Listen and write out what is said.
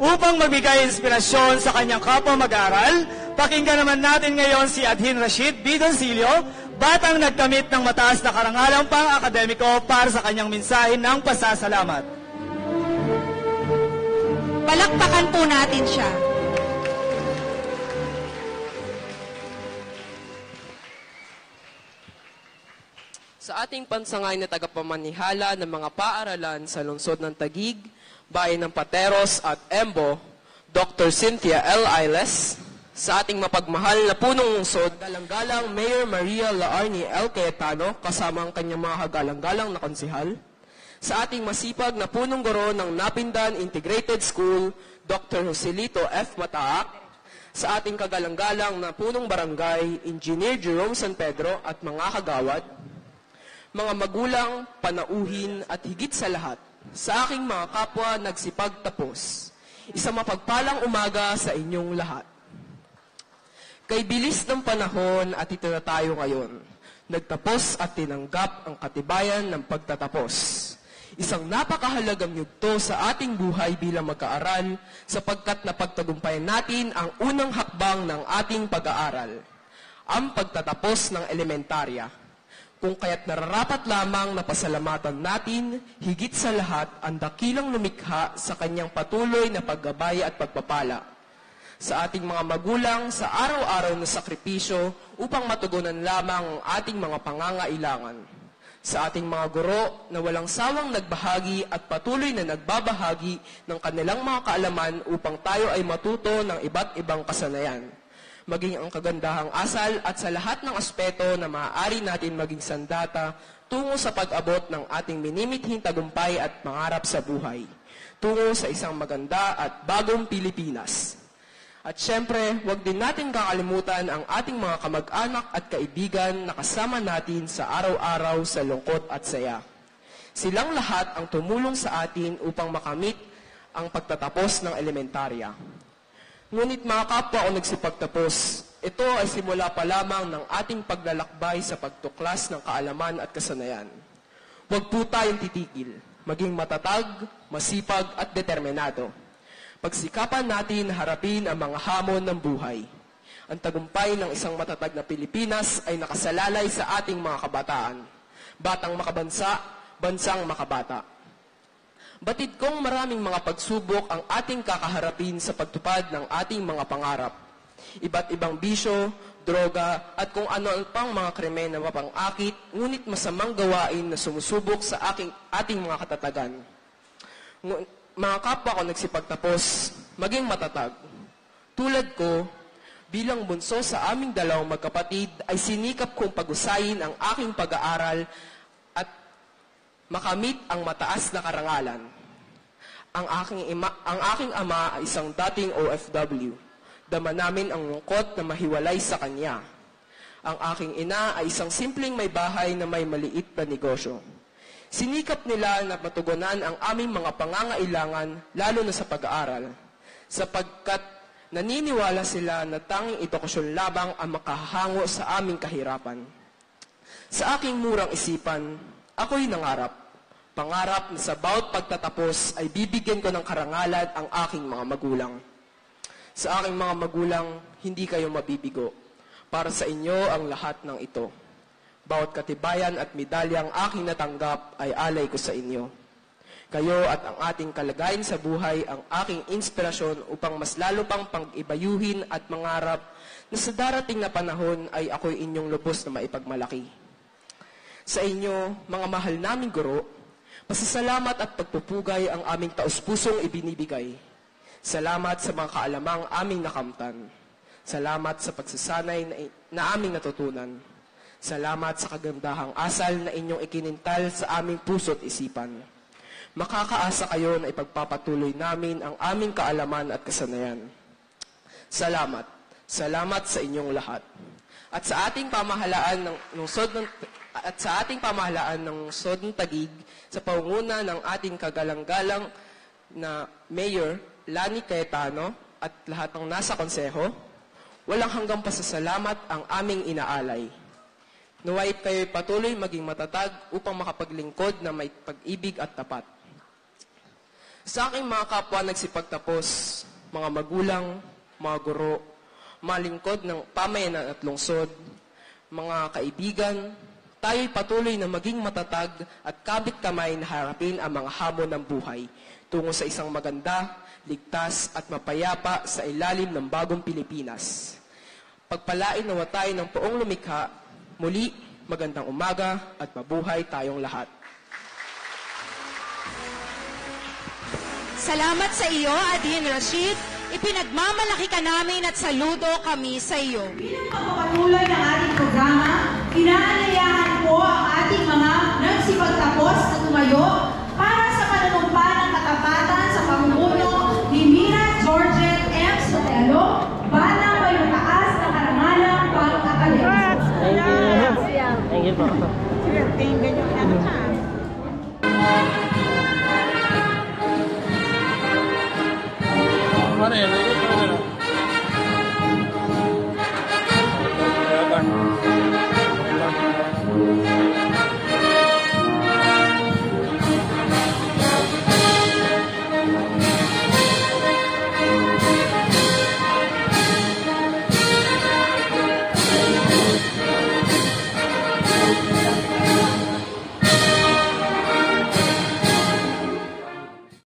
upang magbigay inspirasyon sa kanyang kapwa mag-aaral. Pakinggan naman natin ngayon si Adhin Rashid Bidoncillo, batang nagkamit ng mataas na karangalang pang-akademiko para sa kanyang mensahe ng pasasalamat. Palakpakan po natin siya. Sa ating pansangay na tagapamanihala ng mga paaralan sa lungsod ng Taguig, bayan ng Pateros at Embo, Dr. Cynthia L. Ailes, sa ating mapagmahal na punong lungsod, galang-galang Mayor Maria Laarni L. Cayetano, kasama ang kanyang mga kagalang-galang na konsihal, sa ating masipag na punong guro ng Napindan Integrated School, Dr. Joselito F. Mataak, sa ating kagalang-galang na punong barangay, Engineer Jerome San Pedro at mga kagawad, mga magulang, panauhin at higit sa lahat, sa aking mga kapwa nagsipagtapos, isang mapagpalang umaga sa inyong lahat. Kay bilis ng panahon at ito na tayo ngayon, nagtapos at tinanggap ang katibayan ng pagtatapos. Isang napakahalagang yugto sa ating buhay bilang mag-aaral sapagkat napagtagumpayan natin ang unang hakbang ng ating pag-aaral, ang pagtatapos ng elementarya. Kung kaya't nararapat lamang na pasalamatan natin, higit sa lahat, ang dakilang lumikha sa kanyang patuloy na paggabay at pagpapala. Sa ating mga magulang, sa araw-araw na sakripisyo upang matugunan lamang ang ating mga pangangailangan. Sa ating mga guro na walang sawang nagbahagi at patuloy na nagbabahagi ng kanilang mga kaalaman upang tayo ay matuto ng iba't ibang kasanayan. Maging ang kagandahang asal at sa lahat ng aspeto na maaari natin maging sandata tungo sa pag-abot ng ating minimithing tagumpay at mangarap sa buhay, tungo sa isang maganda at bagong Pilipinas. At syempre, huwag din natin kakalimutan ang ating mga kamag-anak at kaibigan na kasama natin sa araw-araw sa lungkot at saya. Silang lahat ang tumulong sa atin upang makamit ang pagtatapos ng elementarya. Ngunit mga kapwa o nagsipagtapos, ito ay simula pa lamang ng ating paglalakbay sa pagtuklas ng kaalaman at kasanayan. Huwag po tayong titigil, maging matatag, masipag at determinado. Pagsikapan natin harapin ang mga hamon ng buhay. Ang tagumpay ng isang matatag na Pilipinas ay nakasalalay sa ating mga kabataan. Batang makabansa, bansang makabata. Batid kong maraming mga pagsubok ang ating kakaharapin sa pagtupad ng ating mga pangarap. Iba't ibang bisyo, droga, at kung ano pang mga krimen na mapang-akit, ngunit masamang gawain na sumusubok sa ating mga katatagan. Mga kapwa ko nagsipagtapos, maging matatag. Tulad ko, bilang bunso sa aming dalawang magkapatid, ay sinikap kong pagusayin ang aking pag-aaral at makamit ang mataas na karangalan. Ang aking ama ay isang dating OFW. Dama namin ang lungkot na mahiwalay sa kanya. Ang aking ina ay isang simpleng may bahay na may maliit na negosyo. Sinikap nila na matugunan ang aming mga pangangailangan, lalo na sa pag-aaral, sapagkat naniniwala sila na tanging edukasyon labang ang makahahango sa aming kahirapan. Sa aking murang isipan, ako'y nangarap. Pangarap na sa bawat pagtatapos ay bibigyan ko ng karangalan ang aking mga magulang. Sa aking mga magulang, hindi kayo mabibigo. Para sa inyo ang lahat ng ito. Bawat katibayan at medalyang aking natanggap ay alay ko sa inyo. Kayo at ang ating kalagayan sa buhay ang aking inspirasyon upang mas lalo pang pag-ibayuhin at mangarap na sa darating na panahon ay ako'y inyong lubos na maipagmalaki. Sa inyo, mga mahal naming guro, pasasalamat at pagpupugay ang aming taus-pusong ibinibigay. Salamat sa mga kaalamang aming nakamtan. Salamat sa pagsasanay na aming natutunan. Salamat sa kagandahang asal na inyong ikinintal sa aming puso't isipan. Makakaasa kayo na ipagpapatuloy namin ang aming kaalaman at kasanayan. Salamat. Salamat sa inyong lahat. At sa ating pamahalaan ng lungsod ng Taguig, sa pangunguna ng ating kagalang-galang na Mayor Lani Cayetano at lahat ng nasa konseho, walang hanggang pasasalamat ang aming inaalay. Naway kayo'y patuloy maging matatag upang makapaglingkod na may pag-ibig at tapat. Sa aking mga kapwa nagsipagtapos, mga magulang, mga guro, mga lingkod ng pamayanan at lungsod, mga kaibigan, tayo'y patuloy na maging matatag at kabit-kamay na harapin ang mga hamon ng buhay tungo sa isang maganda, ligtas at mapayapa sa ilalim ng bagong Pilipinas. Pagpalain nawa tayo ng poong lumikha, muli magandang umaga at mabuhay tayong lahat. Salamat sa iyo, Adhin Rashid. Ipinagmamalaki ka namin at saludo kami sa iyo. Bilang pagpapatuloy ng ating programa, inaanyayahan po ang ating mga nagsipagtapos na tumayo para sa panunumpa ng katapatan sa pamumuno ni Mira Georgette M. Sotelo, batang may mataas na karangalang pang-akademiko. Thank you po. Ano yan?